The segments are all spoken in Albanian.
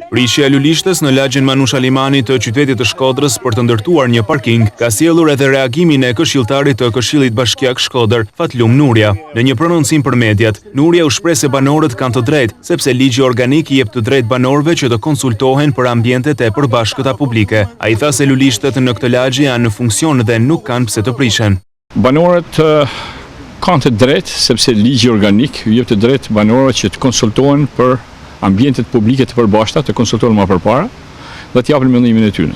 Prishja e lulishtes në lagjin Manush Alimani të qytetit të Shkodrës për të ndërtuar një parking ka sjellur edhe reagimin e këshilltarit të Këshillit Bashkiak Shkodër, Fatlum Nuria. Në një prononcim për mediat, Nuria u shpreh se banorët kanë të drejtë, sepse ligji organik i jep të drejtë banorëve që të konsultohen për ambientet e përbashkëta publike. Ai tha se lulishtet në këtë lagje janë në funksion dhe nuk kanë pse të prishen. Banorët kanë të drejtë, sepse ligji organik i jep të drejtë banorëve që të konsultohen për ambientet publike të përbashkëta, të konsultohen më përpara dhe të japin mendimin e tyre.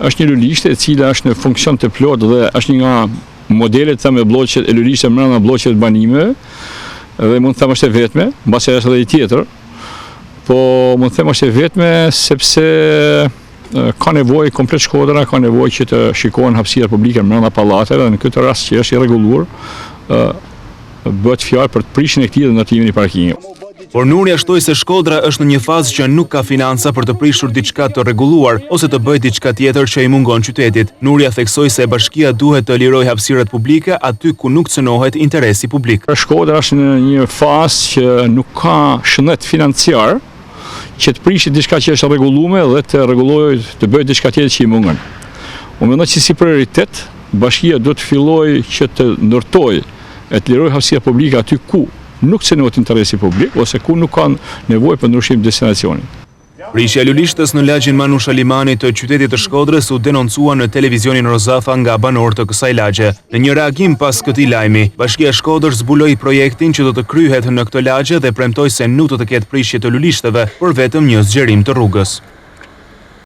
Është një lulishte e cila është në funksion të plotë dhe është një nga modelet me blloqet e lulishte brenda blloqeve të banimeve dhe mund të them është e vetme, mbasi është edhe i tjetër, po mund të them është e vetme sepse ka nevojë komplet Shkodra, ka nevojë që të shikohen hapësirat publike brenda pallateve dhe në këtë rast që është i rregulluar bëhet fjalë për të prishjen e këtij dhe ndërtimin e parkingit. Por Nuria shtoi se Shkodra është në një fazë që nuk ka financa për të prishur diçka të rregulluar ose të bëjë diçka tjetër që i mungon qytetit. Nuria theksoi se bashkia duhet të lirojë hapësirat publike aty ku nuk cënohet interesi publik. Shkodra është në një fazë që nuk ka shëndet financiar që të prishë diçka që është rregulluar dhe të rregullojë të bëjë diçka tjetër që i mungon. Unë mendoj që si prioritet bashkia duhet të fillojë që të ndërtojë e të lirojë hapësirat publike aty ku nuk cënohet interesi publik ose ku nuk kanë nevojë për ndryshim destinacioni. Prishja e lulishtes në lagjin Manush Alimani të qytetit të Shkodrës u denoncua në televizionin Rozafa nga banorët të kësaj lagje. Në një reagim pas këtij lajmi, Bashkia e Shkodrës zbuloi projektin që do të kryhet në këtë lagje dhe premtoi se nuk do të ketë prishje të lulishteve, por vetëm një zgjerim të rrugës.